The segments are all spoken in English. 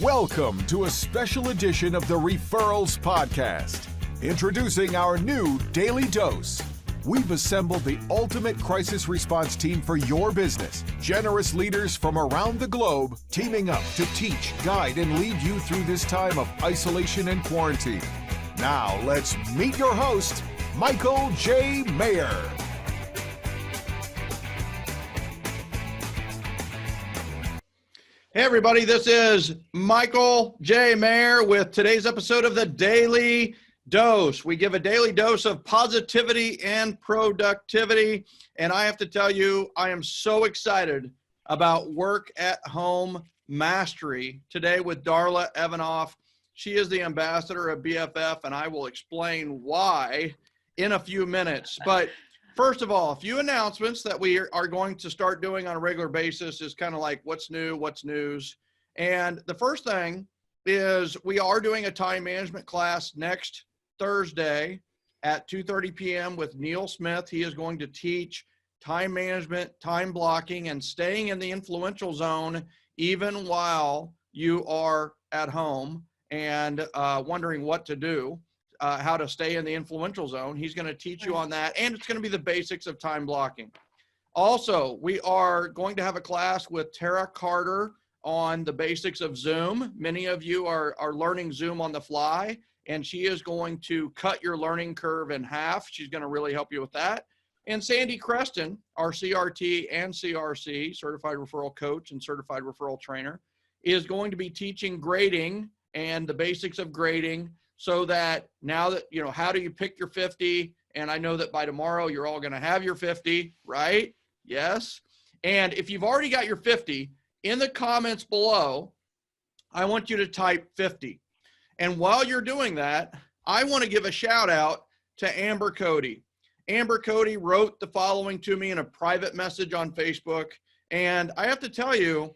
Welcome to a special edition of the Referrals podcast. Introducing our new Daily Dose. We've assembled the ultimate crisis response team for your business. Generous leaders from around the globe teaming up to teach, guide, and lead you through this time of isolation and quarantine. Now let's meet your host, Michael J. Maher. Hey everybody, this is Michael J. Maher with today's episode of the Daily Dose. We give a daily dose of positivity and productivity, and I have to tell you, I am so excited about work at home mastery today with Darla Evanoff. She is the ambassador of BFF, and I will explain why in a few minutes. But first of all, a few announcements that we are going to start doing on a regular basis is kind of like what's new, what's news. And the first thing is we are doing a time management class next Thursday at 2:30 p.m. with Neil Smith. He is going to teach time management, time blocking, and staying in the influential zone even while you are at home and wondering what to do. How to stay in the influential zone. He's going to teach you on that, and it's going to be the basics of time blocking. Also, we are going to have a class with Tara Carter on the basics of Zoom. Many of you are learning Zoom on the fly, and she is going to cut your learning curve in half. She's going to really help you with that. And Sandy Creston, our CRT and CRC, Certified Referral Coach and Certified Referral Trainer, is going to be teaching grading and the basics of grading, so that now that, you know, how do you pick your 50? And I know that by tomorrow, you're all going to have your 50, right? Yes. And if you've already got your 50, in the comments below, I want you to type 50. And while you're doing that, I want to give a shout out to Amber Cody. Amber Cody wrote the following to me in a private message on Facebook. And I have to tell you,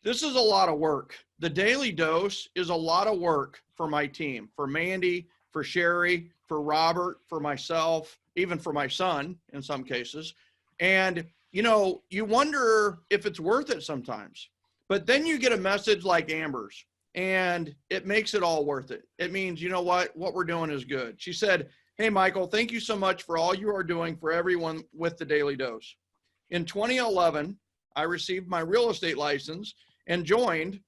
this is a lot of work. The Daily Dose is a lot of work for my team, for Mandy, for Sherry, for Robert, for myself, even for my son in some cases. And, you know, you wonder if it's worth it sometimes. But then you get a message like Amber's, and it makes it all worth it. It means, you know what we're doing is good. She said, "Hey, Michael, thank you so much for all you are doing for everyone with the Daily Dose. In 2011, I received my real estate license and joined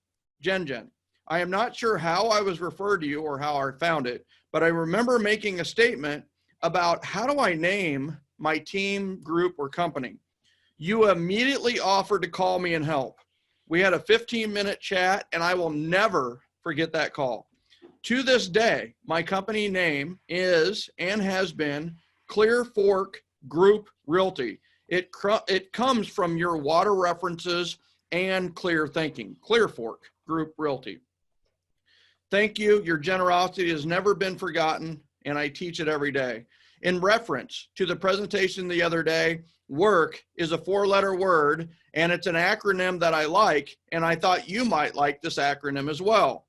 Gen. I am not sure how I was referred to you or how I found it, but I remember making a statement about how do I name my team, group, or company. You immediately offered to call me and help. We had a 15-minute chat, and I will never forget that call. To this day, my company name is and has been Clear Fork Group Realty. It comes from your water references and clear thinking. Clear Fork Group Realty. Thank you. Your generosity has never been forgotten, and I teach it every day." In reference to the presentation the other day, work is a 4-letter word, and it's an acronym that I like, and I thought you might like this acronym as well.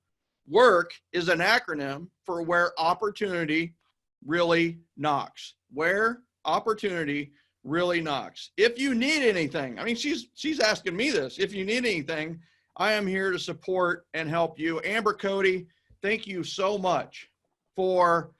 Work is an acronym for where opportunity really knocks. Where opportunity really knocks. If you need anything, I mean, she's asking me this. If you need anything, I am here to support and help you. Amber Cody, thank you so much for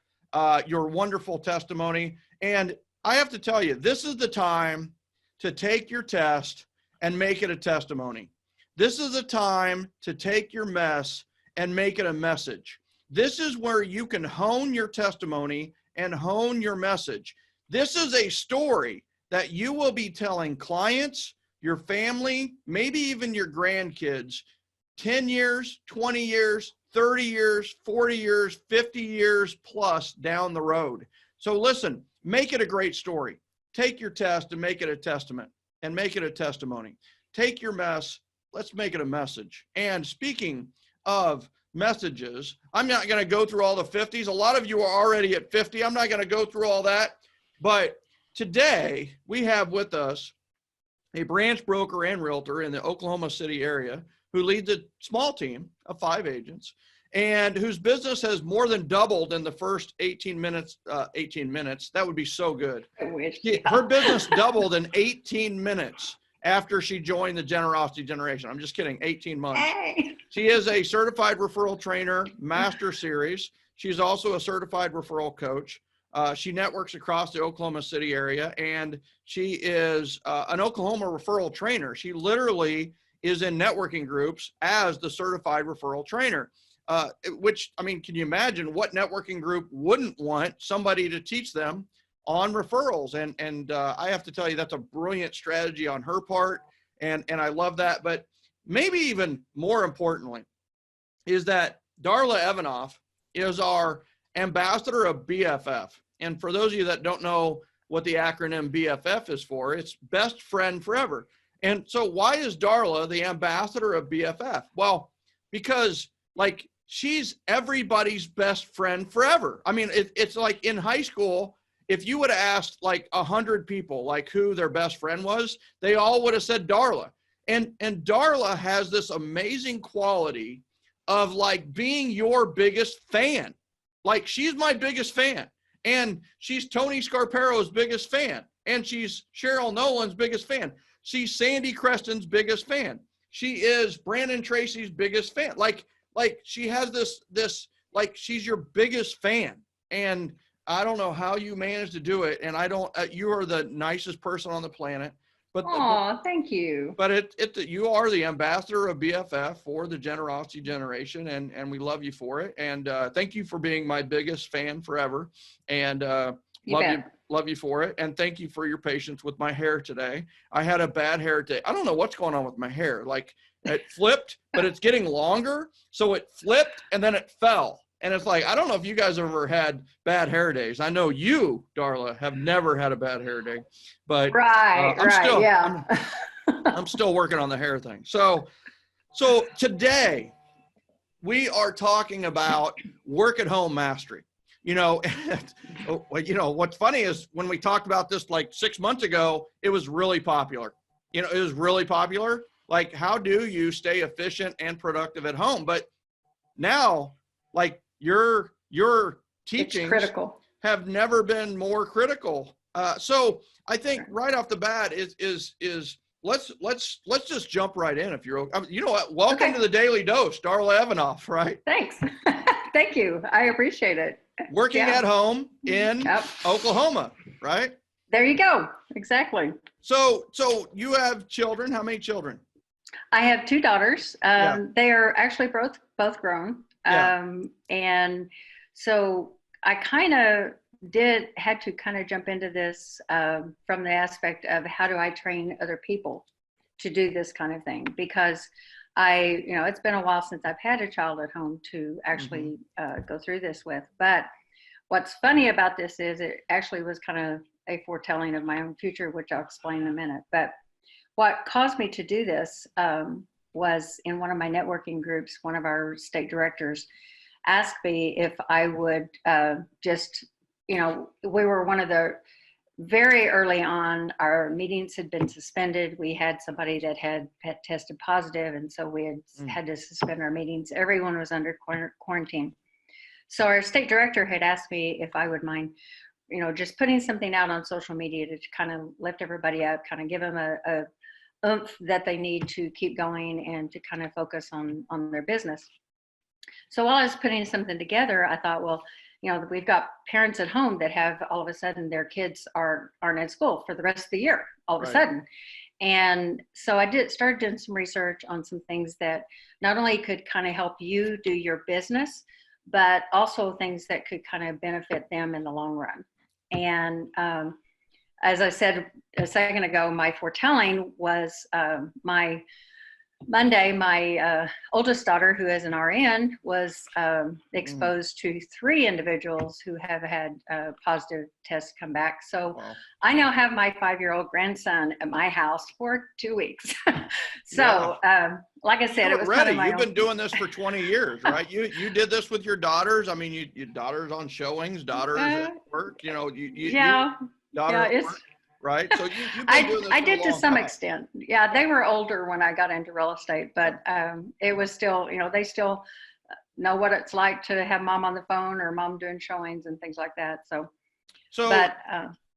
your wonderful testimony. And I have to tell you, this is the time to take your test and make it a testimony. This is the time to take your mess and make it a message. This is where you can hone your testimony and hone your message. This is a story that you will be telling clients, your family, maybe even your grandkids, 10 years, 20 years, 30 years, 40 years, 50 years plus down the road. So listen, make it a great story. Take your test and make it a testament and make it a testimony. Take your mess, let's make it a message. And speaking of messages, I'm not going to go through all the 50s. A lot of you are already at 50. I'm not going to go through all that. But today we have with us a branch broker and realtor in the Oklahoma City area who leads a small team of 5 agents and whose business has more than doubled in the first 18 minutes. 18 minutes, that would be so good. I wish. Her business doubled in 18 minutes after she joined the Generosity Generation. I'm just kidding, 18 months. Hey. She is a certified referral trainer, master series. She's also a certified referral coach. She networks across the Oklahoma City area, and she is an Oklahoma referral trainer. She literally is in networking groups as the certified referral trainer, which, I mean, can you imagine what networking group wouldn't want somebody to teach them on referrals? And I have to tell you, that's a brilliant strategy on her part. And I love that. But maybe even more importantly is that Darla Evanoff is our ambassador of BFF. And for those of you that don't know what the acronym BFF is for, it's best friend forever. And so why is Darla the ambassador of BFF? Well, because like she's everybody's best friend forever. I mean, it's like in high school, if you would have asked like 100 people like who their best friend was, they all would have said Darla. And Darla has this amazing quality of like being your biggest fan. Like she's my biggest fan, and she's Tony Scarparo's biggest fan, and she's Cheryl Nolan's biggest fan. She's Sandy Creston's biggest fan. She is Brandon Tracy's biggest fan. Like she has this like she's your biggest fan. And I don't know how you managed to do it. And I don't, you are the nicest person on the planet. But oh, thank you. But you are the ambassador of BFF for the Generosity Generation, and we love you for it. And thank you for being my biggest fan forever. And love you for it. And thank you for your patience with my hair today. I had a bad hair day. I don't know what's going on with my hair. Like it flipped, but it's getting longer. So it flipped and then it fell. And it's like, I don't know if you guys ever had bad hair days. I know you, Darla, have never had a bad hair day, but I'm still working on the hair thing. So today we are talking about work at home mastery. You know, what's funny is when we talked about this like 6 months ago, it was really popular. You know, it was really popular. Like, how do you stay efficient and productive at home? But now, like, your teachings have never been more critical. So I think right off the bat is let's just jump right in if you're okay. You know what? Welcome to the Daily Dose, Darla Evanoff, right? Thanks. Thank you. I appreciate it. Working at home in Oklahoma, right? There you go. Exactly. So you have children. How many children? I have 2 daughters. They are actually both grown. And so I had to jump into this from the aspect of how do I train other people to do this kind of thing, because it's been a while since I've had a child at home to actually go through this with. But what's funny about this is it actually was kind of a foretelling of my own future, which I'll explain in a minute. But what caused me to do this was in one of my networking groups, one of our state directors asked me if I would we were one of the very early on, our meetings had been suspended. We had somebody that had tested positive, and so we had to suspend our meetings. Everyone was under quarantine. So our state director had asked me if I would mind, just putting something out on social media to kind of lift everybody up, kind of give them a oomph that they need to keep going and to kind of focus on their business. So while I was putting something together, I thought, well, we've got parents at home that have all of a sudden their kids aren't in school for the rest of the year, all of a sudden. And so I started doing some research on some things that not only could kind of help you do your business, but also things that could kind of benefit them in the long run. And as I said a second ago, my foretelling was my Monday, my oldest daughter, who is an RN, was exposed to 3 individuals who have had positive tests come back. So I now have my 5-year-old grandson at my house for 2 weeks. So like I said, it was kind of my You've been doing this for 20 years, right? You did this with your daughters. I mean, your daughters on showings, daughters at work, right? So you've been doing this I did to some time. extent. Yeah, they were older when I got into real estate, but it was still, they still know what it's like to have mom on the phone or mom doing showings and things like that. So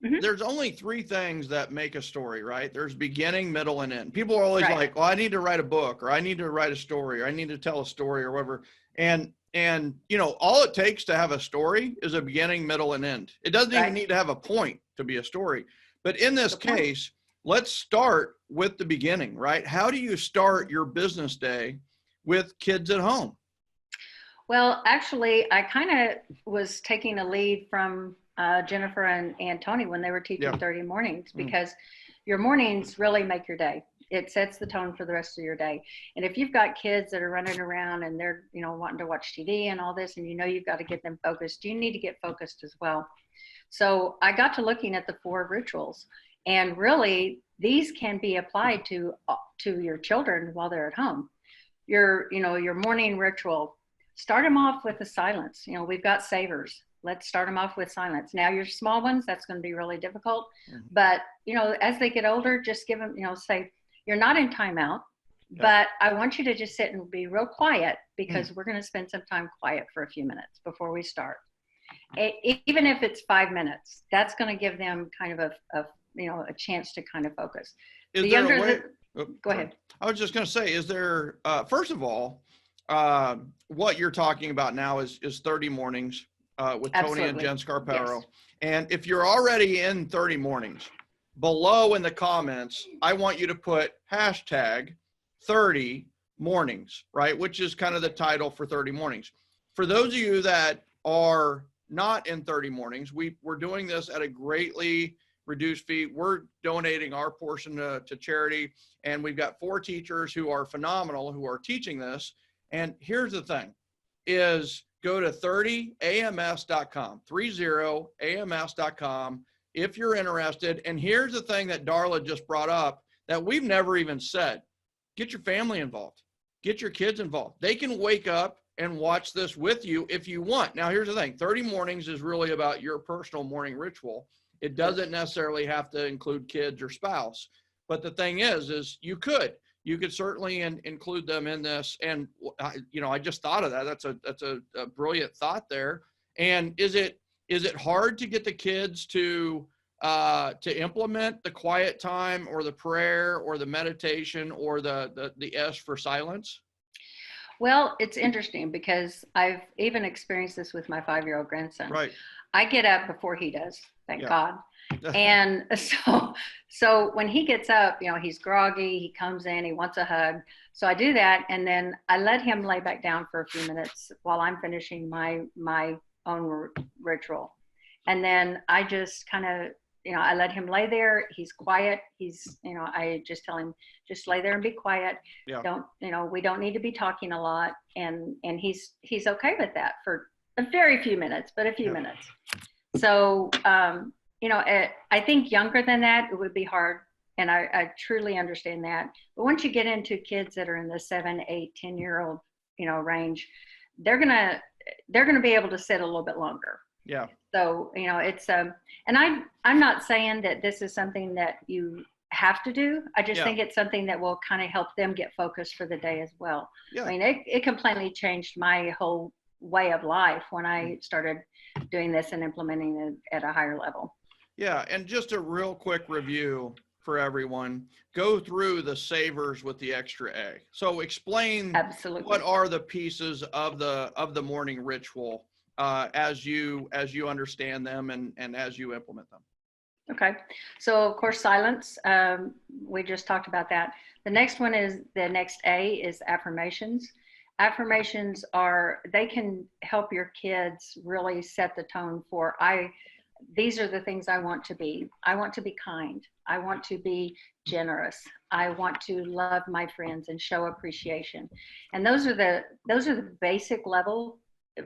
there's only three things that make a story, right? There's beginning, middle, and end. People are always Right. like, well, I need to write a book, or I need to write a story, or I need to tell a story, or whatever. And you know, all it takes to have a story is a beginning, middle, and end. It doesn't even need to have a point to be a story. But in this case, let's start with the beginning, right? How do you start your business day with kids at home? Well, actually, I kind of was taking a lead from Jennifer and Tony when they were teaching 30 mornings, because your mornings really make your day. It sets the tone for the rest of your day. And if you've got kids that are running around and they're, you know, wanting to watch TV and all this, and you know you've got to get them focused, you need to get focused as well. So I got to looking at the 4 rituals, and really these can be applied to your children while they're at home. Your morning ritual, start them off with a silence. You know, we've got savers. Let's start them off with silence. Now, your small ones, that's going to be really difficult. But, you know, as they get older, just give them, you know, say, you're not in timeout, but I want you to just sit and be real quiet, because we're going to spend some time quiet for a few minutes before we start. Even if it's 5 minutes, that's going to give them kind of a chance to kind of focus. Is there a way? Go ahead. I was just going to say, is there, first of all, what you're talking about now is 30 mornings with Tony and Jen Scarparo. Yes. And if you're already in 30 mornings, below in the comments, I want you to put hashtag 30 mornings, right? Which is kind of the title for 30 mornings. For those of you that are not in 30 mornings, we're doing this at a greatly reduced fee. We're donating our portion to charity. And we've got 4 teachers who are phenomenal, who are teaching this. And here's the thing is, go to 30ams.com, 30ams.com if you're interested. And here's the thing that Darla just brought up that we've never even said. Get your family involved. Get your kids involved. They can wake up and watch this with you if you want. Now, here's the thing. 30 mornings is really about your personal morning ritual. It doesn't necessarily have to include kids or spouse. But the thing is you could certainly include them in this. And, you know, I just thought of that. That's a brilliant thought there. And is it hard to get the kids to implement the quiet time or the prayer or the meditation or the S for silence? Well, it's interesting because I've even experienced this with my 5-year-old grandson. Right. I get up before he does, thank God. And so when he gets up, you know, he's groggy, he comes in, he wants a hug. So I do that. And then I let him lay back down for a few minutes while I'm finishing my own ritual. And then I just kind of, you know, I let him lay there. He's quiet. He's, you know, I just tell him, just lay there and be quiet. Yeah. Don't, you know, we don't need to be talking a lot. And he's okay with that for a very few minutes, but a few minutes. So, you know, I think younger than that, it would be hard. And I truly understand that. But once you get into kids that are in the 7, 8, 10-year-old, you know, range, they're going to be able to sit a little bit longer. Yeah. So, you know, it's, and I'm not saying that this is something that you have to do. I just think it's something that will kind of help them get focused for the day as well. Yeah. I mean, it completely changed my whole way of life when I started doing this and implementing it at a higher level. Yeah. And just a real quick review for everyone, go through the savers with the extra A. So explain what are the pieces of the morning ritual as you understand them and as you implement them. Okay. So of course, silence. We just talked about that. The next one is the next A is affirmations. Affirmations they can help your kids really set the tone for these are the things I want to be. I want to be kind. I want to be generous. I want to love my friends and show appreciation. And those are the basic level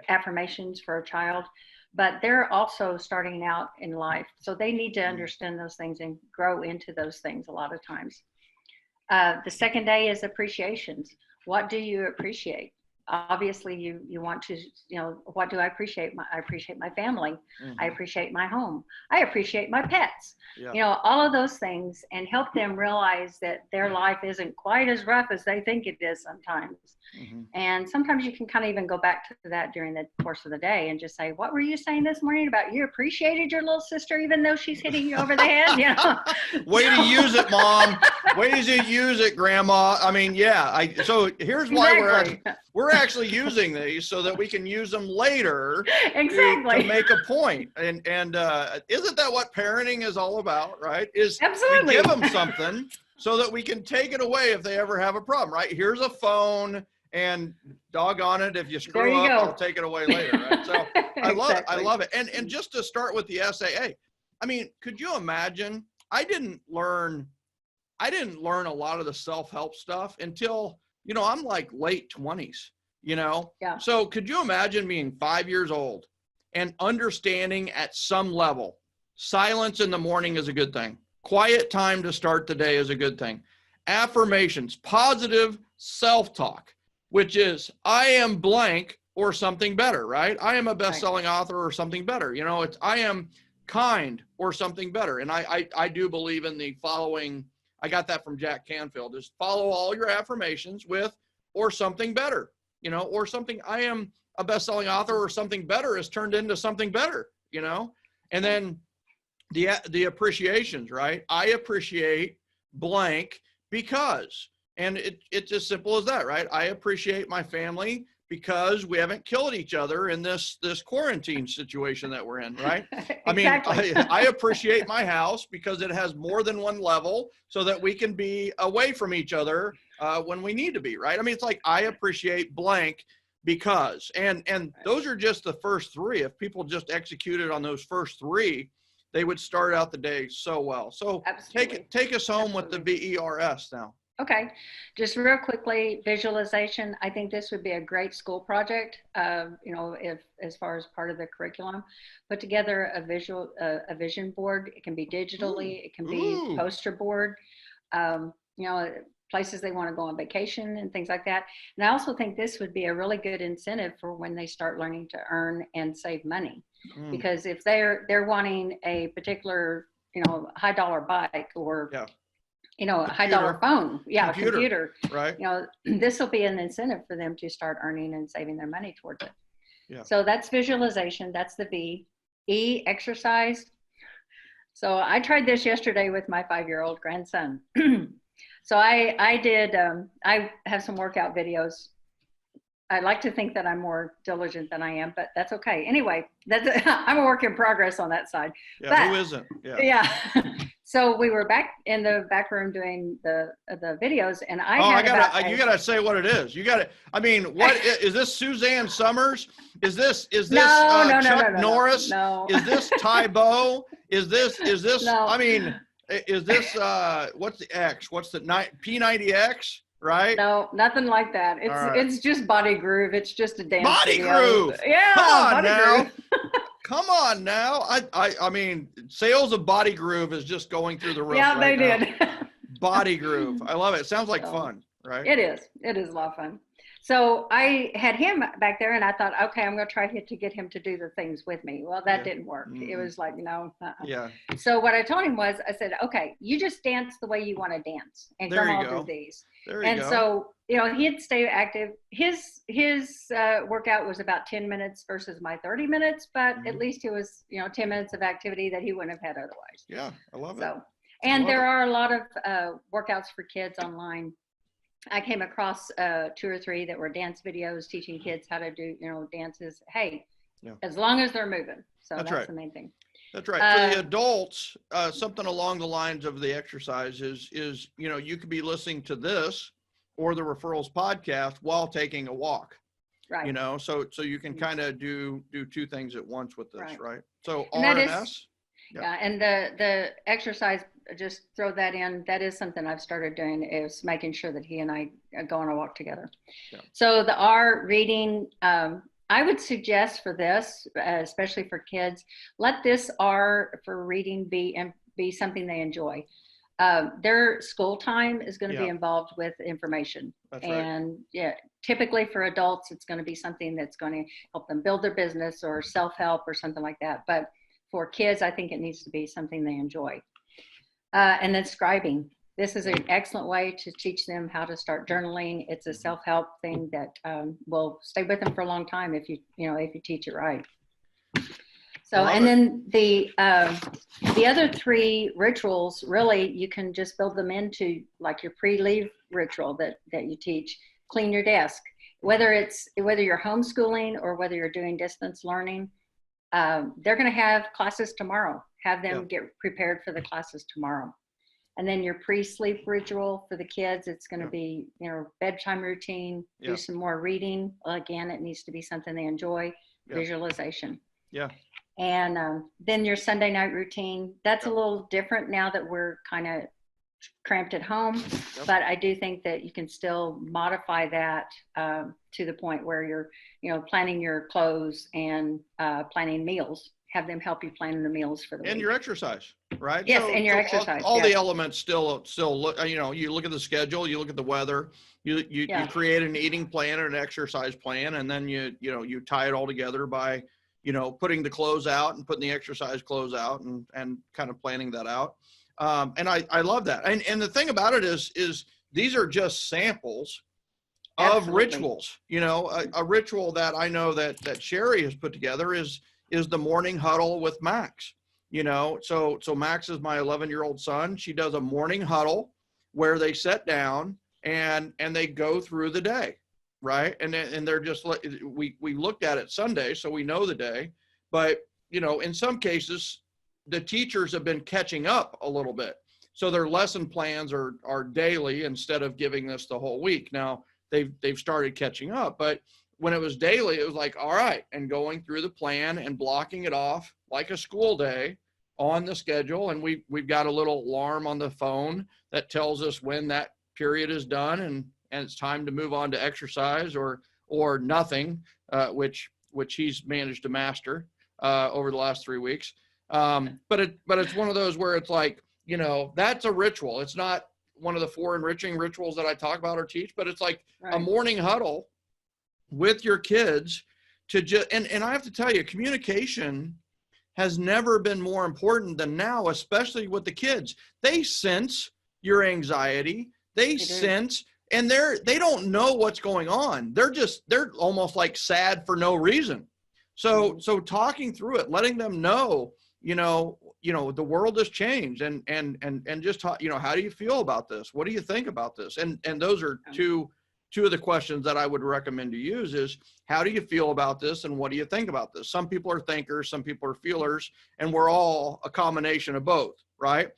affirmations for a child, but they're also starting out in life. So they need to understand those things and grow into those things a lot of times. The second day is appreciations. What do you appreciate? obviously you want to, what do I appreciate? I appreciate my family. I appreciate my home. I appreciate my pets. All of those things, and help them realize that their life isn't quite as rough as they think it is sometimes. And sometimes you can kind of even go back to that during the course of the day and just say, what were you saying this morning about you appreciated your little sister even though she's hitting you over the head? Way to use it, Mom. Way to use it, Grandma. I mean, so here's why we're actually using these so that we can use them later to make a point. And isn't that what parenting is all about, right? Absolutely. We give them something so that we can take it away if they ever have a problem, right? Here's a phone, and doggone it, if you screw up, I'll take it away later, right? So Exactly. I love it. And just to start with the SAA, I mean, could you imagine? I didn't learn a lot of the self-help stuff until, I'm like late 20s, Yeah. So could you imagine being 5 years old and understanding at some level, silence in the morning is a good thing. Quiet time to start the day is a good thing. Affirmations, positive self-talk, which is I am blank or something better, right? I am a best-selling author or something better. It's I am kind or something better. And I do believe in the following. I got that from Jack Canfield, is follow all your affirmations with or something better, or something. I am a best-selling author or something better is turned into something better, and then the appreciations, right? I appreciate blank because, and it's as simple as that, right? I appreciate my family because we haven't killed each other in this quarantine situation that we're in, right? Exactly. I appreciate my house because it has more than one level so that we can be away from each other when we need to be, right? I mean, it's like, I appreciate blank because, and those are just the first three. If people just executed on those first three, they would start out the day so well. So take us home with the VERS now. Okay, just real quickly, visualization. I think this would be a great school project. If as far as part of the curriculum, put together a vision board. It can be digitally. It can be poster board. Places they want to go on vacation and things like that. And I also think this would be a really good incentive for when they start learning to earn and save money, because if they're wanting a particular high dollar bike or a high dollar phone, computer, right? This will be an incentive for them to start earning and saving their money towards it. Yeah. So that's visualization. That's the V. E, exercise. So I tried this yesterday with my 5-year-old grandson. So I did. I have some workout videos. I like to think that I'm more diligent than I am, but that's okay. Anyway, I'm a work in progress on that side. Yeah, but, who isn't? Yeah. So we were back in the back room doing the videos, and you gotta say what it is. You gotta. I mean, what is this? Suzanne Summers? Is this Chuck Norris? No. Is this Tybo? Is this? No. I mean, is this what's the X? What's the P90X? Right? No, nothing like that. It's just Body Groove. It's just a dance Groove. Yeah. Come on now. Groove. Come on now. I mean, sales of Body Groove is just going through the roof. Yeah, right they now. did. Body Groove. I love it. It sounds like fun, right? It is. It is a lot of fun. So I had him back there, and I thought, okay, I'm going to try to get him to do the things with me. Well, that didn't work. It was like, no. Yeah. So what I told him was, I said, okay, you just dance the way you want to dance, and come on through these. There you go. So, he'd stay active. His workout was about 10 minutes versus my 30 minutes, but at least it was, 10 minutes of activity that he wouldn't have had otherwise. Yeah, I love it. And there are a lot of workouts for kids online. I came across 2 or 3 that were dance videos teaching kids how to do, dances. Hey, as long as they're moving. So that's right. the main thing. That's right. For the adults, something along the lines of the exercise is, you could be listening to this or the Referrals podcast while taking a walk. Right. So you can kind of do 2 things at once with this, right? So and R and S. Yeah, and the exercise, just throw that in. That is something I've started doing, is making sure that he and I go on a walk together. Yeah. So the R, reading, I would suggest for this, especially for kids, let this R for reading be something they enjoy. their school time is going to Yeah. be involved with information. That's right. And yeah, typically for adults, it's going to be something that's going to help them build their business or self-help or something like that. But for kids, I think it needs to be something they enjoy. And then scribing. This is an excellent way to teach them how to start journaling. It's a self-help thing that will stay with them for a long time if you teach it right. So, and then the other 3 rituals, really, you can just build them into like your pre-leave ritual that you teach. Clean your desk, whether you're homeschooling or whether you're doing distance learning. They're going to have classes tomorrow. Have them get prepared for the classes tomorrow. And then your pre-sleep ritual for the kids, it's going to be, bedtime routine, do some more reading. Again, it needs to be something they enjoy, visualization. Yeah. And then your Sunday night routine, that's a little different now that we're kind of cramped at home. But I do think that you can still modify that to the point where you're, planning your clothes and planning meals. Have them help you plan the meals for the week. And your exercise, right? Yes, and your exercise. All the elements still look, you look at the schedule, you look at the weather, you create an eating plan and an exercise plan, and then you tie it all together by, putting the clothes out and putting the exercise clothes out and kind of planning that out. And I love that. And the thing about it is these are just samples of rituals. A ritual that I know that Sherry has put together is the morning huddle with Max. So Max is my 11-year-old son. She does a morning huddle where they sit down and they go through the day, right? And they're just like, we looked at it Sunday, so we know the day. But in some cases, the teachers have been catching up a little bit, so their lesson plans are daily instead of giving this the whole week. Now they've started catching up, but when it was daily, it was like, all right, and going through the plan and blocking it off like a school day on the schedule. And we've got a little alarm on the phone that tells us when that period is done and it's time to move on to exercise or nothing, which he's managed to master over the last 3 weeks. But it's one of those where it's like, that's a ritual. It's not one of the 4 enriching rituals that I talk about or teach, but it's like a morning huddle with your kids to just, and I have to tell you, communication has never been more important than now, especially with the kids. They sense your anxiety. They sense, and they don't know what's going on. They're almost like sad for no reason. So talking through it, letting them know, the world has changed and just talk, how do you feel about this? What do you think about this? And those are two of the questions that I would recommend to use is, how do you feel about this? And what do you think about this? Some people are thinkers, some people are feelers, and we're all a combination of both, right?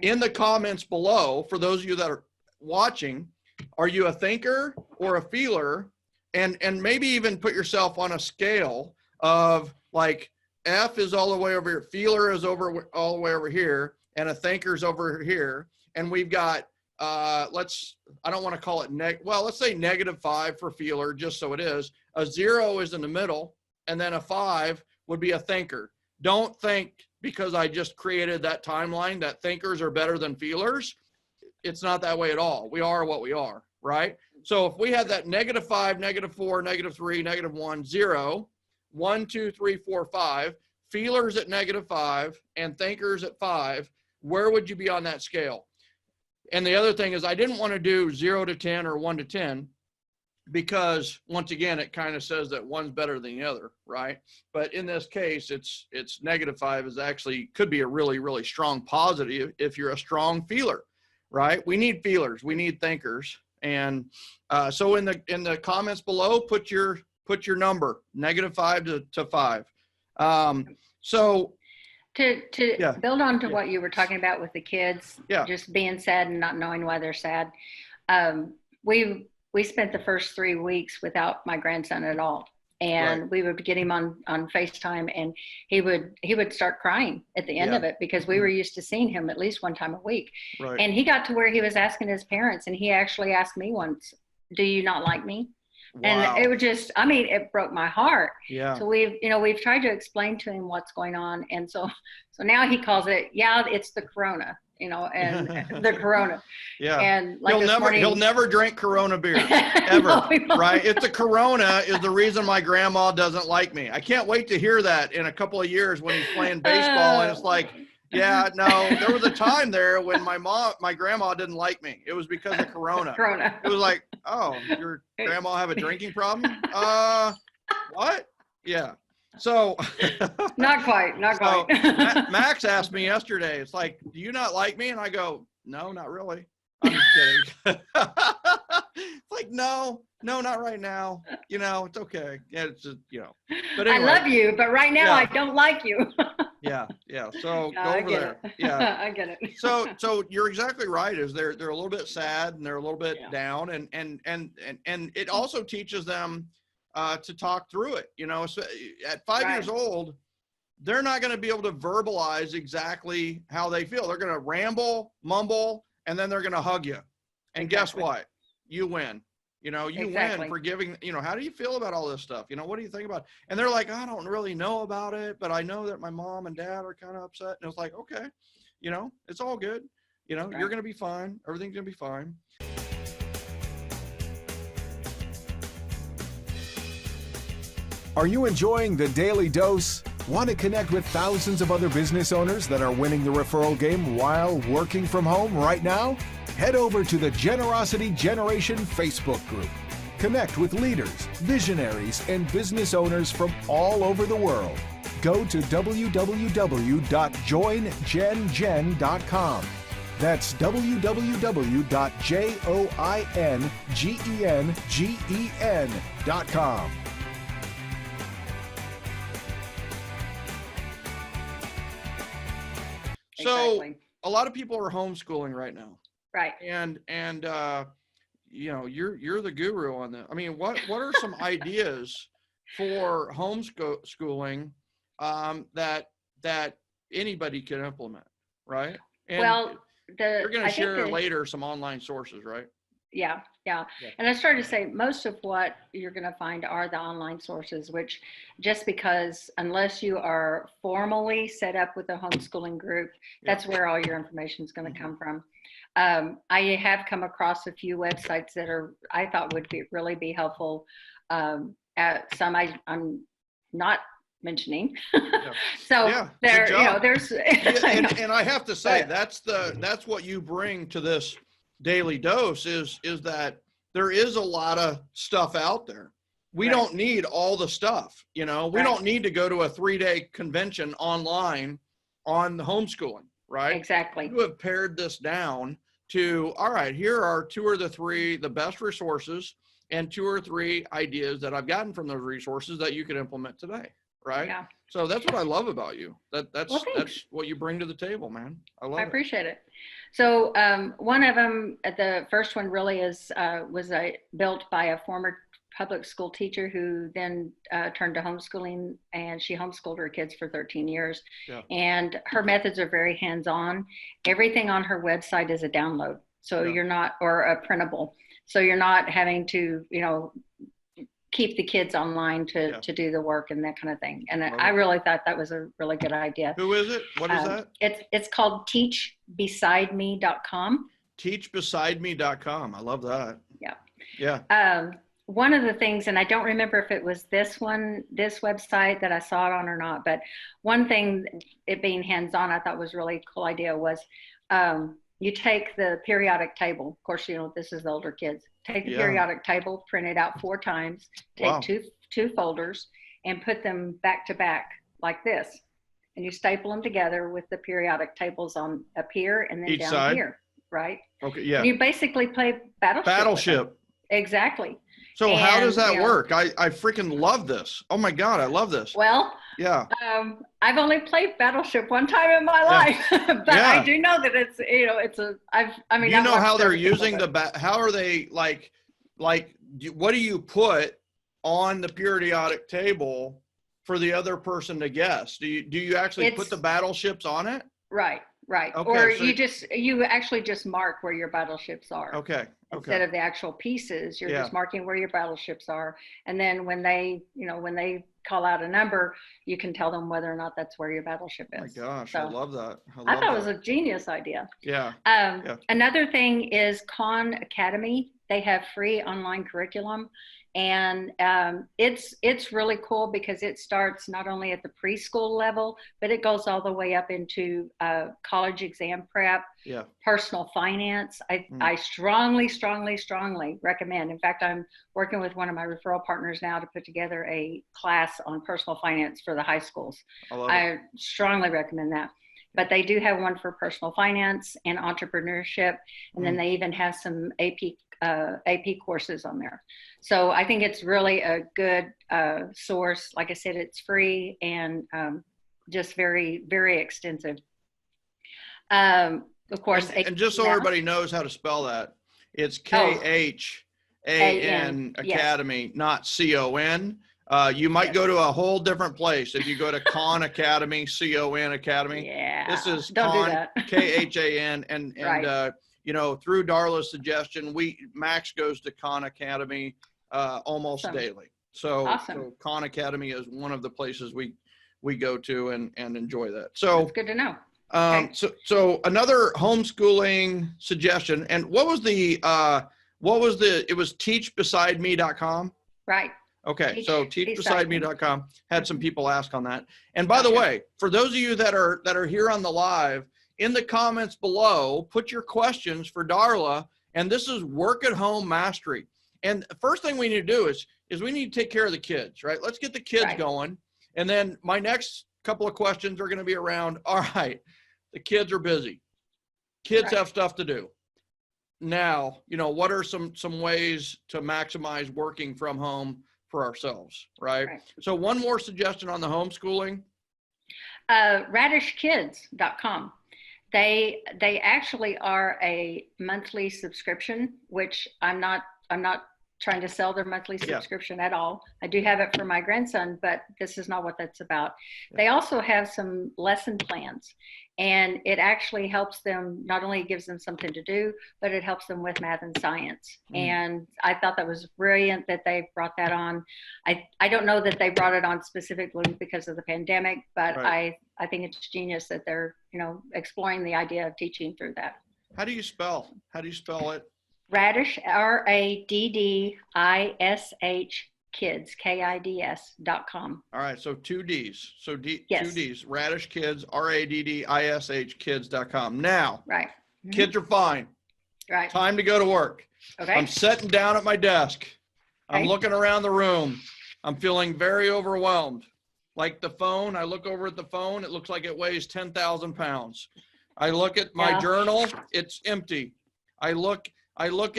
In the comments below, for those of you that are watching, are you a thinker or a feeler? And maybe even put yourself on a scale of like, F is all the way over here, feeler is all the way over here, and a thinker's over here. And we've got, I don't want to call it let's say -5 for feeler, just so it is. A 0 is in the middle, and then a 5 would be a thinker. Don't think because I just created that timeline that thinkers are better than feelers. It's not that way at all. We are what we are, right? So if we had that -5, -4, -3, -1, 0, 1, 2, 3, 4, 5, feelers at -5 and thinkers at 5, where would you be on that scale? And the other thing is, I didn't want to do 0 to 10 or 1 to 10 because once again, it kind of says that one's better than the other, right? But in this case, it's -5 is actually could be a really, really strong positive if you're a strong feeler, right? We need feelers, we need thinkers. And so in the comments below, put your number, -5 to 5. So to build on to what you were talking about with the kids, just being sad and not knowing why they're sad. We spent the first 3 weeks without my grandson at all. And we would get him on FaceTime, and he would start crying at the end of it because we were used to seeing him at least one time a week. Right. And he got to where he was asking his parents, and he actually asked me once, "Do you not like me?" Wow. And it would just, it broke my heart. Yeah. So we've tried to explain to him what's going on. And so now he calls it, it's the corona. and the Corona. Yeah. And like he'll never drink Corona beer ever. No, right? It's the Corona is the reason my grandma doesn't like me. I can't wait to hear that in a couple of years when he's playing baseball. And it's like, yeah, no, there was a time there when my grandma didn't like me. It was because of Corona. It was like, oh, your grandma have a drinking problem? What? Yeah. So not quite. Max asked me yesterday, it's like, do you not like me? And I go, no, not really. I'm just kidding. It's like, no, not right now. It's okay. Yeah, it's just, but anyway. I love you, but right now I don't like you. Yeah. So go over there. Yeah. I get it. So you're exactly right. Is they're a little bit sad and they're a little bit down, and it also teaches them to talk through it. So at 5 years old, they're not going to be able to verbalize exactly how they feel. They're going to ramble, mumble, and then they're going to hug you. And guess what? You win. You win for giving, how do you feel about all this stuff? What do you think about it? And they're like, I don't really know about it, but I know that my mom and dad are kind of upset. And it's like, okay, it's all good. You're going to be fine. Everything's going to be fine. Are you enjoying the Daily Dose? Want to connect with thousands of other business owners that are winning the referral game while working from home right now? Head over to the Generosity Generation Facebook group. Connect with leaders, visionaries, and business owners from all over the world. Go to www.joingengen.com. That's www.joingengen.com. So a lot of people are homeschooling right now. Right. And you're the guru on that. I mean, what are some ideas for homeschooling that anybody can implement, right? And you're going to share later some online sources, right? Yeah. And I started to say most of what you're going to find are the online sources, which just because unless you are formally set up with a homeschooling group, that's where all your information is going to come from. I have come across a few websites that I thought would really be helpful. Some I'm not mentioning. So there's and I have to say that's what you bring to this Daily Dose is that there is a lot of stuff out there. We don't need all the stuff, we don't need to go to a 3-day convention online on the homeschooling, right? Exactly. You have pared this down to, all right, here are 2 or 3 the best resources and 2 or 3 ideas that I've gotten from those resources that you can implement today, right? Yeah. So that's what I love about you. That's what you bring to the table, man. I appreciate it. So one of them, the first one really was built by a former public school teacher who then turned to homeschooling, and she homeschooled her kids for 13 years. Yeah. And her methods are very hands-on. Everything on her website is a download. So you're not, or a printable. So you're not having to, keep the kids online to do the work and that kind of thing. And I really thought that was a really good idea. Who is it? What is that? It's called teachbesideme.com. Teachbesideme.com. I love that. Yeah. One of the things, and I don't remember if it was this website that I saw it on or not, but one thing, it being hands-on, I thought was really a cool idea was you take the periodic table. Of course, this is the older kids. Take the periodic table, print it out 4 times, take two folders and put them back to back like this. And you staple them together with the periodic tables on up here and then each down side. Here, right? Okay, yeah. And you basically play Battleship. Exactly. So how does that work? I freaking love this. Oh my God, I love this. Well, I've only played Battleship one time in my life, but I do know that it's how they're using how are they like, what do you put on the periodic table for the other person to guess? Do you actually put the battleships on it? Right. Okay, or you actually just mark where your battleships are. Okay. Instead of the actual pieces, you're just marking where your battleships are. And then when they call out a number, you can tell them whether or not that's where your battleship is. Oh my gosh, so I love that. I thought it was a genius idea. Yeah. Another thing is Khan Academy. They have free online curriculum, and it's really cool because it starts not only at the preschool level, but it goes all the way up into college exam prep, personal finance. I strongly recommend. In fact, I'm working with one of my referral partners now to put together a class on personal finance for the high schools. I strongly recommend that. But they do have one for personal finance and entrepreneurship, and then they even have some AP courses on there. So I think it's really a good source. Like I said, it's free and just very, very extensive. Of course, and just so everybody knows how to spell that, it's KHAN Academy, not CON. You might go to a whole different place if you go to Khan Academy, CON Academy. Yeah. This is Don't Khan, do that. KHAN, and you know, through Darla's suggestion, Max goes to Khan Academy almost daily. So Khan Academy is one of the places we go to and enjoy that. So it's good to know. So another homeschooling suggestion, and it was teachbesideme.com. Right. Okay, so teachbesideme.com had some people ask on that. And by the way, for those of you that are here on the live, in the comments below, put your questions for Darla. And this is work at home mastery. And the first thing we need to do is we need to take care of the kids, right? Let's get the kids going. And then my next couple of questions are going to be around, all right, the kids are busy. Kids have stuff to do. Now, you know, what are some ways to maximize working from home for ourselves, right? So one more suggestion on the homeschooling. Radishkids.com. They actually are a monthly subscription, which I'm not trying to sell their monthly subscription at all. I do have it for my grandson, but this is not what that's about. They also have some lesson plans, and it actually helps them, not only gives them something to do, but it helps them with math and science. And I thought that was brilliant that they brought that on. I don't know that they brought it on specifically because of the pandemic, but I think it's genius that they're, you know, exploring the idea of teaching through that. How do you spell it? Radish, RADDISH kids, KIDS.com. All right, so 2 Ds. So 2 Ds, Radish Kids, RADDISH kids.com. Now, kids are fine. Time to go to work. I'm sitting down at my desk. I'm looking around the room. I'm feeling very overwhelmed. Like the phone, I look over at the phone, it looks like it weighs 10,000 pounds. I look at my journal, it's empty. I look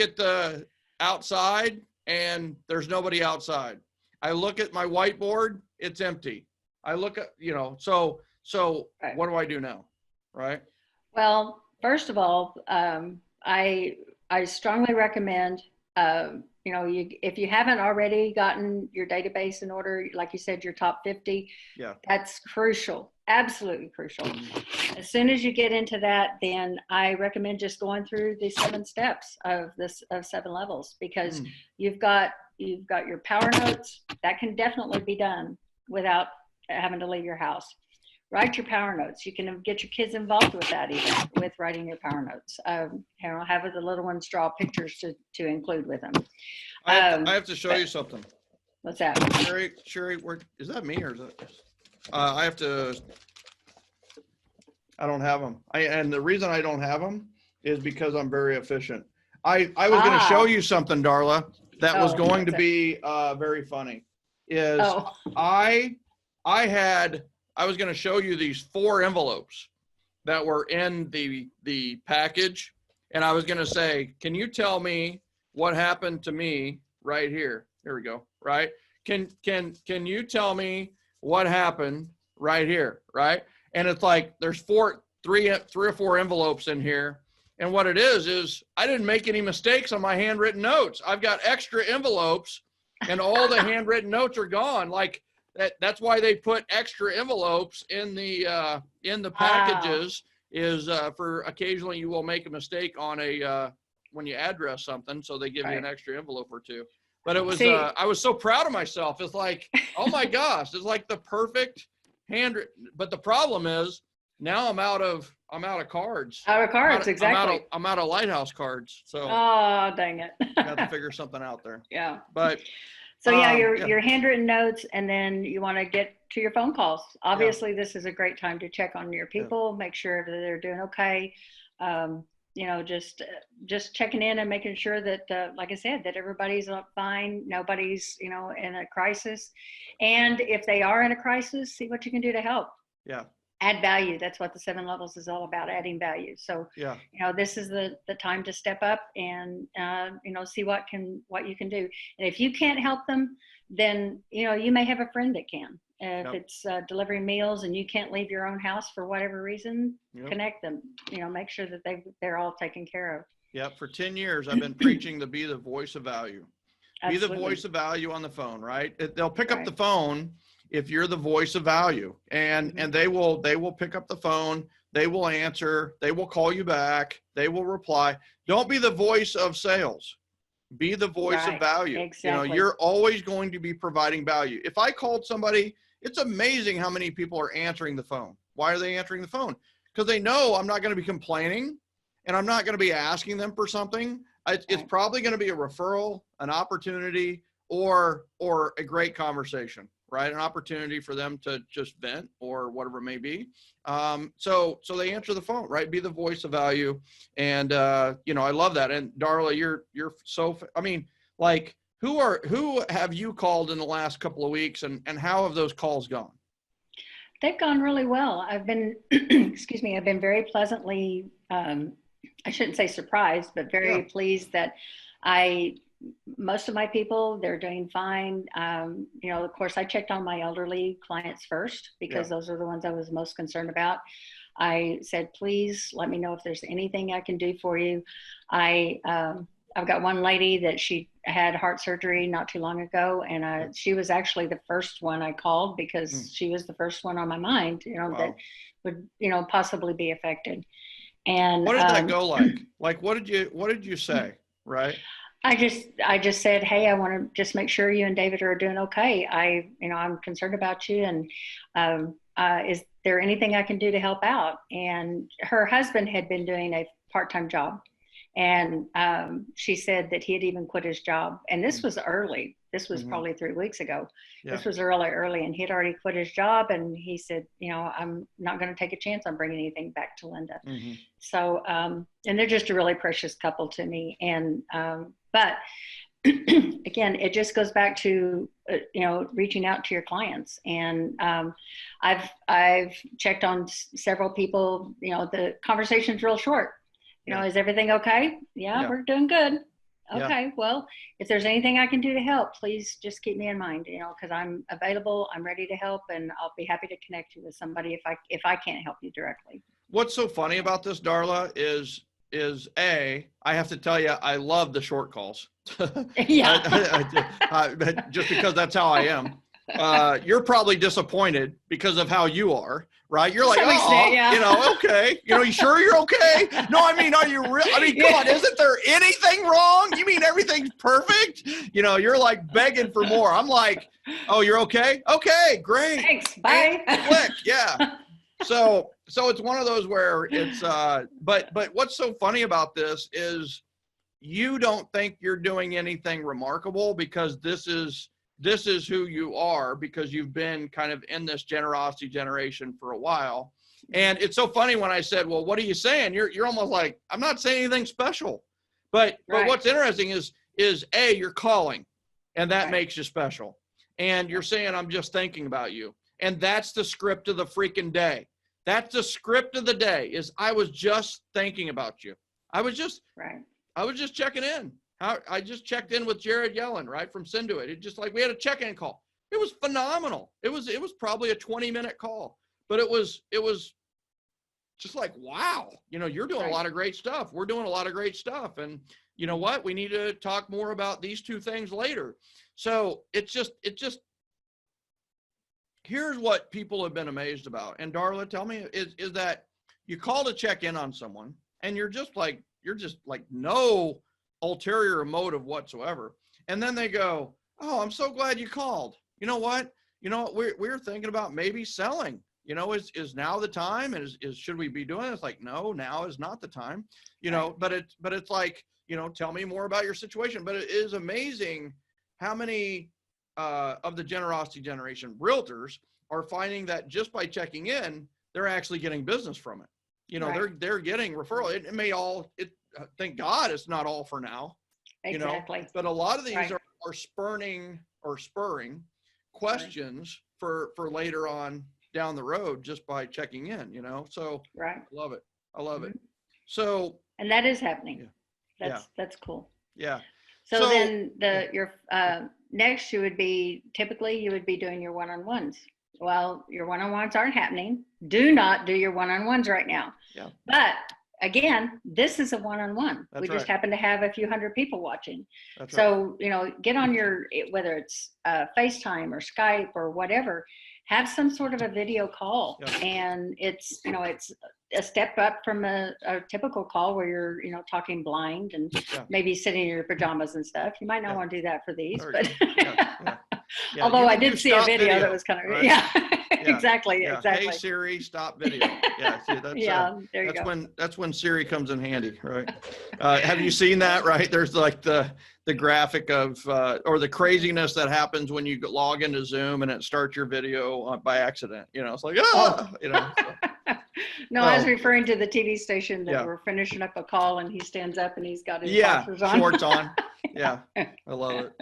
at the outside and there's nobody outside. I look at my whiteboard, it's empty. I look at, you know, so what do I do now? Right. Well, first of all, I strongly recommend, you know, if you haven't already gotten your database in order, like you said, your top 50, that's crucial. Absolutely crucial. As soon as you get into that, then I recommend just going through the 7 steps of 7 levels, because you've got your power notes that can definitely be done without having to leave your house. Write your power notes. You can get your kids involved with that, even with writing your power notes. You know, have the little ones draw pictures to include with them. I have to show you something. What's that? Sherry, is that me or is that? I don't have them. And the reason I don't have them is because I'm very efficient. I was going to show you something, Darla, that was going to be very funny. I was going to show you these 4 envelopes that were in the package, and I was going to say, can you tell me what happened to me right here? Here we go. Right? Can you tell me what happened right here? Right? And it's like there's 3 or 4 envelopes in here, and what it is I didn't make any mistakes on my handwritten notes. I've got extra envelopes, and all the handwritten notes are gone. Like that's why they put extra envelopes in the packages, is for occasionally you will make a mistake on when you address something, so they give you an extra envelope or 2. but it was, I was so proud of myself. It's like, oh my gosh, it's like the perfect handwritten. But the problem is now I'm out of cards. Exactly. I'm out of lighthouse cards. So, oh, dang it. got to figure something out there. Yeah. But so your handwritten notes, and then you want to get to your phone calls. Obviously, this is a great time to check on your people, make sure that they're doing okay. Just checking in and making sure that, like I said, that everybody's fine. Nobody's, in a crisis. And if they are in a crisis, see what you can do to help. Yeah. Add value. That's what the 7 levels is all about, adding value. So, this is the time to step up and, see what you can do. And if you can't help them, then, you may have a friend that can. If it's delivering meals and you can't leave your own house for whatever reason, connect them, make sure that they're all taken care of. Yeah. For 10 years, I've been preaching to be the voice of value. Absolutely. Be the voice of value on the phone, right? They'll pick up the phone if you're the voice of value, and they will pick up the phone, they will answer, they will call you back, they will reply. Don't be the voice of sales. Be the voice of value. Exactly. You're always going to be providing value. If I called somebody, it's amazing how many people are answering the phone. Why are they answering the phone? Because they know I'm not going to be complaining, and I'm not going to be asking them for something. It's probably going to be a referral, an opportunity, or a great conversation, right? An opportunity for them to just vent or whatever it may be. So they answer the phone, right? Be the voice of value. And, I love that. And Darla, you're so, who have you called in the last couple of weeks, and how have those calls gone? They've gone really well. I've been, I've been very pleasantly, I shouldn't say surprised, but very pleased that most of my people, they're doing fine. Of course, I checked on my elderly clients first because those are the ones I was most concerned about. I said, please let me know if there's anything I can do for you. I've got one lady that she had heart surgery not too long ago, and she was actually the first one I called because she was the first one on my mind, that would, possibly be affected. And what did that go like? Like, what did you say? Right. I just said, hey, I want to just make sure you and David are doing okay. I'm concerned about you. And is there anything I can do to help out? And her husband had been doing a part-time job. And she said that he had even quit his job. And this was early. This was probably 3 weeks ago. Yeah. This was early. And he had already quit his job. And he said, I'm not going to take a chance on bringing anything back to Linda. So, and they're just a really precious couple to me. And, but again, it just goes back to, reaching out to your clients. And I've checked on several people, the conversation's real short. Is everything okay? Yeah, we're doing good. Okay. Yeah. Well, if there's anything I can do to help, please just keep me in mind, because I'm available, I'm ready to help, and I'll be happy to connect you with somebody if I can't help you directly. What's so funny about this, Darla, is I have to tell you, I love the short calls. Just because that's how I am. You're probably disappointed because of how you are, right? You're like, okay. You sure you're okay? No, I mean, are you real? I mean, come on, isn't there anything wrong? You mean everything's perfect? You're like begging for more. I'm like, oh, you're okay? Okay, great. Thanks, bye. Click, yeah. So it's one of those where it's, but what's so funny about this is you don't think you're doing anything remarkable because this is who you are, because you've been kind of in this generosity generation for a while. And it's so funny when I said, well, what are you saying? You're almost like, I'm not saying anything special, but what's interesting is you're calling, and that makes you special. And you're saying, I'm just thinking about you. And that's the script of the freaking day. That's the script of the day is I was just thinking about you. I was just checking in. I just checked in with Jared Yellen, right, from Sinduit. It just like we had a check-in call. It was phenomenal. It was probably a 20-minute call, but it was just like, wow, you're doing a lot of great stuff. We're doing a lot of great stuff. And you know what? We need to talk more about these two things later. So it's just here's what people have been amazed about. And Darla, tell me, is that you call to check in on someone and you're just like, no ulterior motive whatsoever. And then they go, oh, I'm so glad you called. You know what? We're thinking about maybe selling. Is now the time? Is should we be doing it? It's like, no, now is not the time. But it's like, tell me more about your situation. But it is amazing how many of the generosity generation realtors are finding that just by checking in, they're actually getting business from it. Right. They're getting referral. It may all, thank God it's not all for now. Exactly. But a lot of these Right. are spurring questions for later on down the road just by checking in, so Right. I love it. So, and that is happening. Yeah. That's cool. Yeah. So then your next, you would be doing your one-on-ones. Well, your one-on-ones aren't happening. Do not do your one-on-ones right now. Yeah. But again, this is a one-on-one. That's We just right. happen to have a few hundred people watching. That's So, get on whether it's FaceTime or Skype or whatever, have some sort of a video call. Yeah. And it's a step up from a typical call where you're, talking blind and maybe sitting in your pajamas and stuff. You might not want to do that for these, but Yeah. although I did see a video that was kind of, right? Exactly. Hey Siri, stop video. Yeah, see, that's there you go. That's when Siri comes in handy, right? Have you seen that? Right, there's like the graphic of or the craziness that happens when you log into Zoom and it starts your video by accident. It's like No, I was referring to the TV station that we're finishing up a call and he stands up and he's got his boxers on. Shorts on. Yeah, I love it.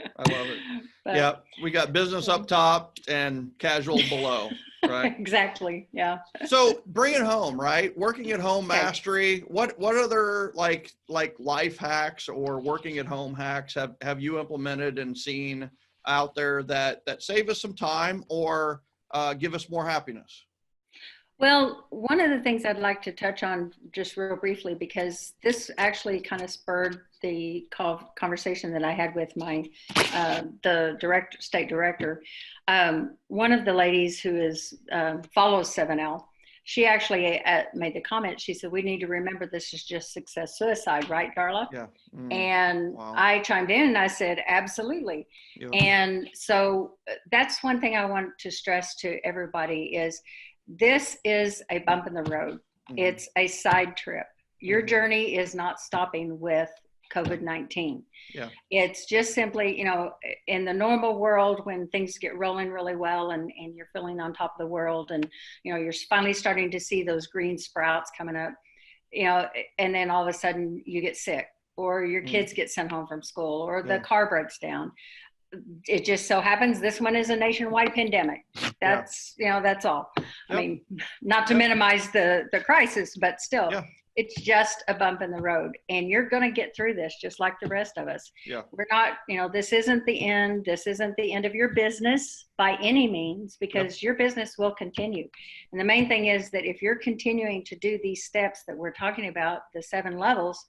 But, we got business up top and casual below, right? Exactly. Yeah. So bring it home, right? Working at home mastery. What other like life hacks or working at home hacks have you implemented and seen out there that save us some time or give us more happiness? Well, one of the things I'd like to touch on just real briefly, because this actually kind of spurred the conversation that I had with my the state director. One of the ladies who follows 7L, she actually made the comment. She said, "We need to remember this is just success suicide, right, Darla?" Yeah. And wow. I chimed in and I said, "Absolutely." Yeah. And so that's one thing I want to stress to everybody is, this is a bump in the road. Mm-hmm. It's a side trip. Your journey is not stopping with COVID-19. Yeah. It's just simply, in the normal world when things get rolling really well and you're feeling on top of the world and, you're finally starting to see those green sprouts coming up, and then all of a sudden you get sick or your kids get sent home from school or the car breaks down. It just so happens this one is a nationwide pandemic. That's, that's all. Yep. I mean, not to minimize the crisis, but still, it's just a bump in the road and you're going to get through this just like the rest of us. Yeah. We're not, this isn't the end. This isn't the end of your business by any means, because your business will continue. And the main thing is that if you're continuing to do these steps that we're talking about, the 7 levels,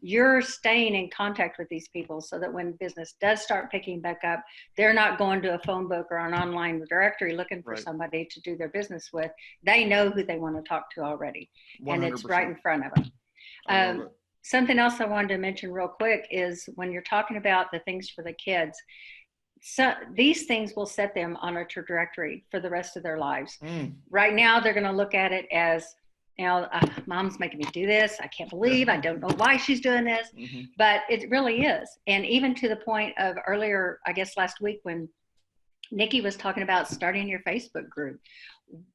you're staying in contact with these people so that when business does start picking back up, they're not going to a phone book or an online directory looking for somebody to do their business with. They know who they want to talk to already. 100%. And it's right in front of them. Something else I wanted to mention real quick is when you're talking about the things for the kids, so these things will set them on a trajectory for the rest of their lives. Right now, they're going to look at it as, mom's making me do this. I can't believe, I don't know why she's doing this, but it really is. And even to the point of earlier, I guess last week when Nikki was talking about starting your Facebook group,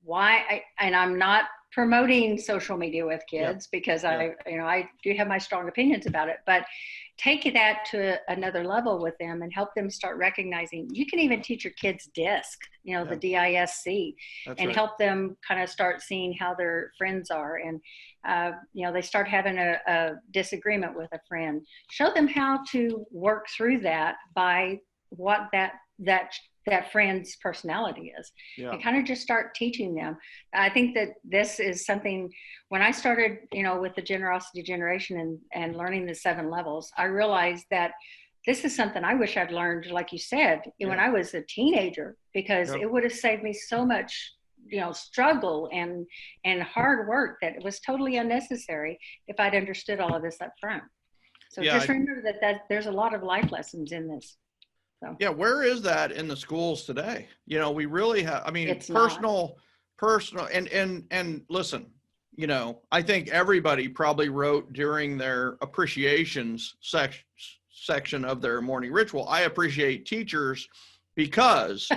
and I'm not promoting social media with kids because I do have my strong opinions about it, but take that to another level with them and help them start recognizing. You can even teach your kids DISC, the DISC, and help them kind of start seeing how their friends are. And, they start having a disagreement with a friend. Show them how to work through that by what that friend's personality is. And kind of just start teaching them. I think that this is something, when I started, with the generosity generation and learning the 7 levels, I realized that this is something I wish I'd learned, like you said, when I was a teenager, because it would have saved me so much, struggle and hard work that it was totally unnecessary if I'd understood all of this up front. So just remember that there's a lot of life lessons in this. So. Yeah, where is that in the schools today? You know, we really have, I mean, It's personal, and listen, you know, I think everybody probably wrote during their appreciations section of their morning ritual, I appreciate teachers because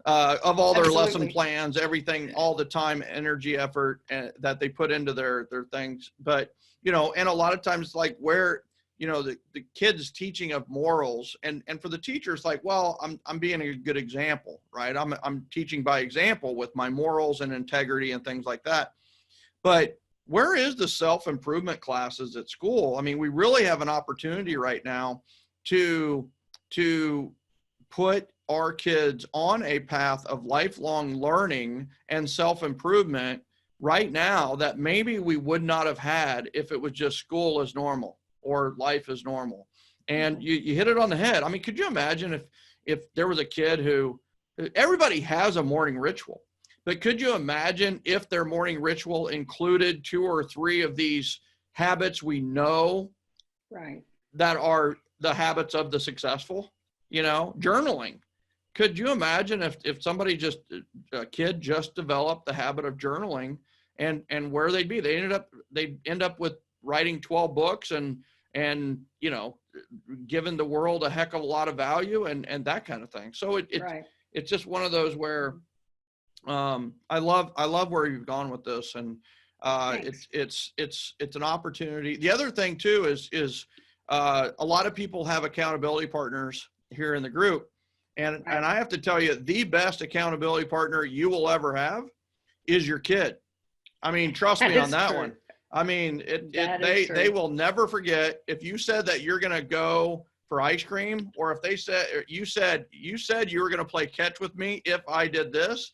of all their lesson plans, everything, all the time, energy, effort that they put into their things. But, you know, and a lot of times like where, you know, the kids teaching of morals and for the teachers, like, well, I'm being a good example, right? I'm teaching by example with my morals and integrity and things like that. But where is the self-improvement classes at school? I mean, we really have an opportunity right now to put our kids on a path of lifelong learning and self-improvement right now that maybe we would not have had if it was just school as normal or life as normal. And you hit it on the head. I mean, could you imagine if there was a kid who, everybody has a morning ritual, but could you imagine if their morning ritual included 2 or 3 of these habits we know that are the habits of the successful, you know, journaling. Could you imagine if somebody a kid just developed the habit of journaling and where they'd be? They'd end up with writing 12 books and, you know, giving the world a heck of a lot of value and that kind of thing. So it's just one of those where, I love where you've gone with this, and it's an opportunity. The other thing too is a lot of people have accountability partners here in the group, and I have to tell you, the best accountability partner you will ever have is your kid. I mean, trust me on that one. I mean, they will never forget if you said that you're going to go for ice cream, or if they said you said you were going to play catch with me if I did this.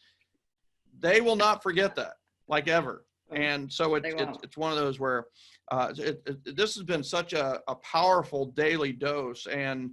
They will not forget that, like ever. And so it's one of those where this has been such a powerful daily dose, and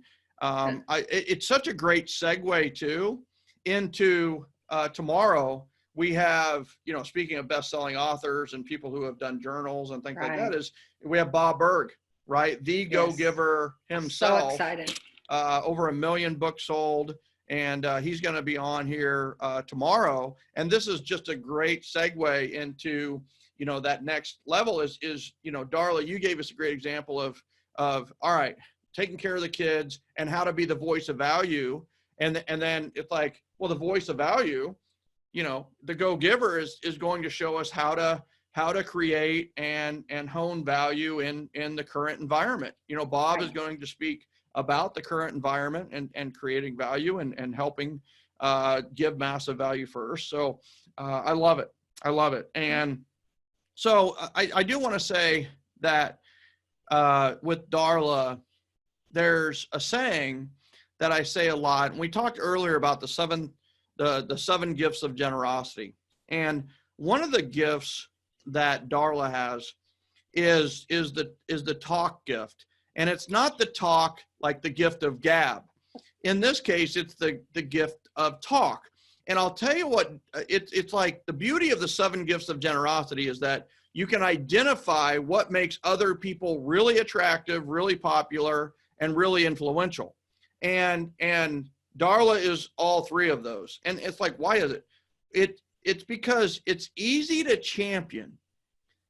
it's such a great segue too into tomorrow. We have, you know, speaking of best-selling authors and people who have done journals and things like that, is we have Bob Berg, right? The go-giver himself. So excited. Over 1 million books sold. And he's going to be on here tomorrow. And this is just a great segue into, you know, that next level is, you know, Darla, you gave us a great example of, all right, taking care of the kids and how to be the voice of value. And then it's like, well, the voice of value, you know, the go-giver is going to show us how to create and hone value in the current environment. You know, Bob is going to speak about the current environment and creating value and helping give massive value first. So I love it. I love it. And so I do want to say that with Darla, there's a saying that I say a lot. And we talked earlier about the seven gifts of generosity. And one of the gifts that Darla has is the talk gift. And it's not the talk like the gift of gab. In this case, it's the gift of talk. And I'll tell you what, it's like the beauty of the 7 gifts of generosity is that you can identify what makes other people really attractive, really popular, and really influential. And Darla is all 3 of those. And it's like, why is it? It's because it's easy to champion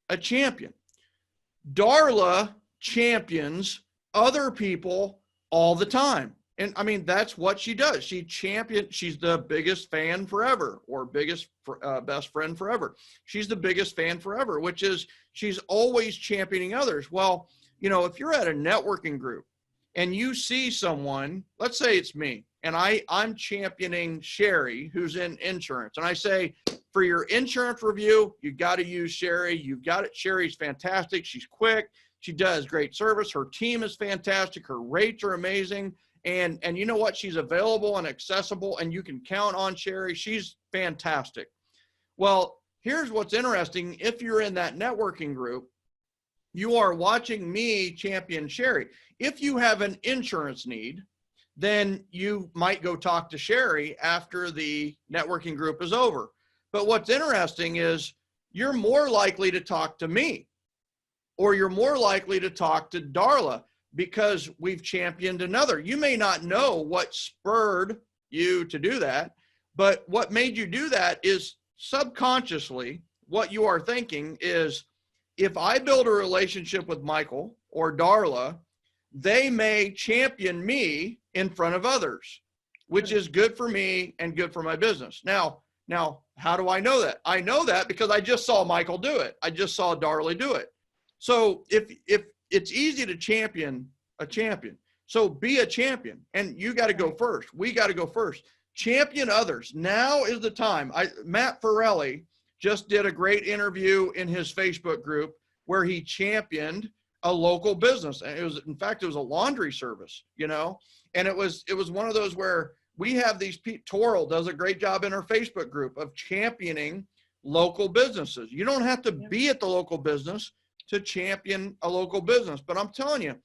a champion. Darla champions other people all the time. And I mean, that's what she does. She's the biggest fan forever, or biggest best friend forever. She's the biggest fan forever, which is she's always championing others. Well, you know, if you're at a networking group and you see someone, let's say it's me, and I'm championing Sherry, who's in insurance. And I say, for your insurance review, you got to use Sherry. You've got it. Sherry's fantastic. She's quick. She does great service. Her team is fantastic. Her rates are amazing. And you know what? She's available and accessible, and you can count on Sherry. She's fantastic. Well, here's what's interesting. If you're in that networking group, you are watching me champion Sherry. If you have an insurance need, then you might go talk to Sherry after the networking group is over. But what's interesting is you're more likely to talk to me, or you're more likely to talk to Darla. because we've championed another. You may not know what spurred you to do that, but what made you do that is subconsciously what you are thinking is, if I build a relationship with Michael or Darla, they may champion me in front of others, which is good for me and good for my business. Now, how do I know that? I know that because I just saw Michael do it. I just saw Darla do it. So if it's easy to champion a champion, so be a champion, and you got to go first. We got to go first. Champion others. Now is the time. Matt Farrelly just did a great interview in his Facebook group where he championed a local business. And in fact, it was a laundry service, and it was one of those where we have these, Toral does a great job in our Facebook group of championing local businesses. You don't have to be at the local business to champion a local business, but I'm telling you,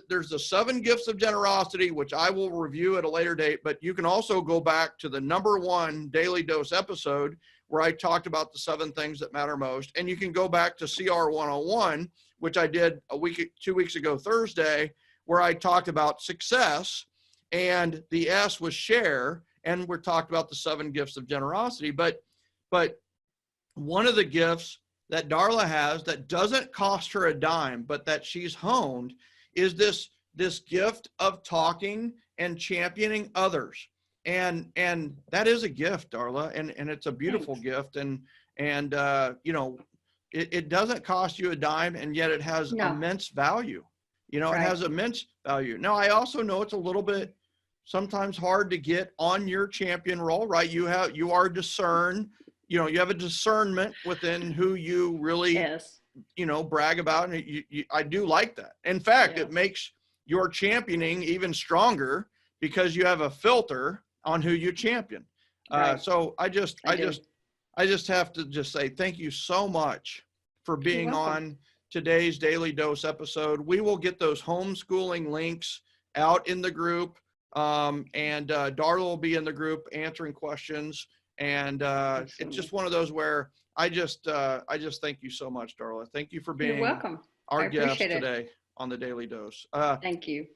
there's the 7 gifts of generosity, which I will review at a later date, but you can also go back to the #1 Daily Dose episode where I talked about the 7 things that matter most. And you can go back to CR 101, which I did 2 weeks ago, Thursday, where I talked about success, and the S was share. And we're talked about the 7 gifts of generosity, but one of the gifts that Darla has that doesn't cost her a dime, but that she's honed, is this gift of talking and championing others. And that is a gift, Darla, and it's a beautiful gift. And it doesn't cost you a dime, and yet it has immense value. It has immense value. Now, I also know it's a little bit sometimes hard to get on your champion role, right? You are discern. You have a discernment within who you really, brag about. And I do like that. In fact, it makes your championing even stronger because you have a filter on who you champion. Right. So I just have to just say thank you so much for being on today's Daily Dose episode. We will get those homeschooling links out in the group. And Darla will be in the group answering questions. And it's just one of those where I just thank you so much, Darla. Thank you for being our guest today on the Daily Dose. Thank you.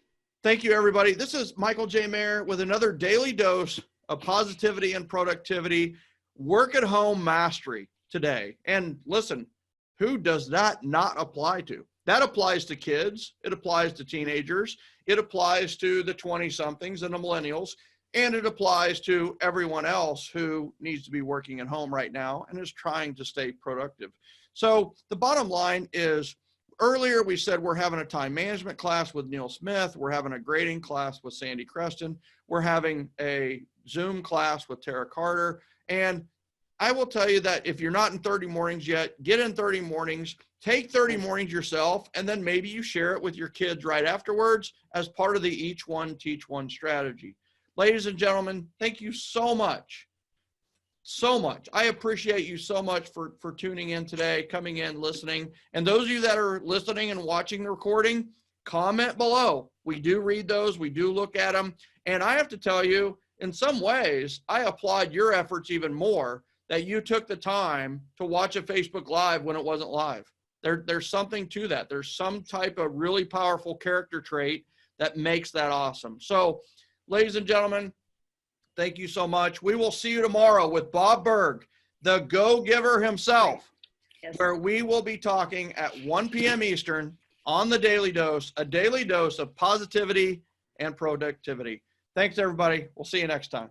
Thank you, everybody. This is Michael J. Maher with another Daily Dose of positivity and productivity, work at home mastery today. And listen, who does that not apply to? That applies to kids. It applies to teenagers. It applies to the 20-somethings and the millennials. And it applies to everyone else who needs to be working at home right now and is trying to stay productive. So the bottom line is, earlier we said we're having a time management class with Neil Smith. We're having a grading class with Sandy Creston. We're having a Zoom class with Tara Carter. And I will tell you that if you're not in 30 mornings yet, get in 30 mornings, take 30 mornings yourself, and then maybe you share it with your kids right afterwards as part of the each one, teach one strategy. Ladies and gentlemen, thank you so much. So much. I appreciate you so much for tuning in today, coming in, listening. And those of you that are listening and watching the recording, comment below. We do read those. We do look at them. And I have to tell you, in some ways, I applaud your efforts even more that you took the time to watch a Facebook Live when it wasn't live. There's something to that. There's some type of really powerful character trait that makes that awesome. So, ladies and gentlemen, thank you so much. We will see you tomorrow with Bob Berg, the go-giver himself, where we will be talking at 1 p.m. Eastern on the Daily Dose, a daily dose of positivity and productivity. Thanks, everybody. We'll see you next time.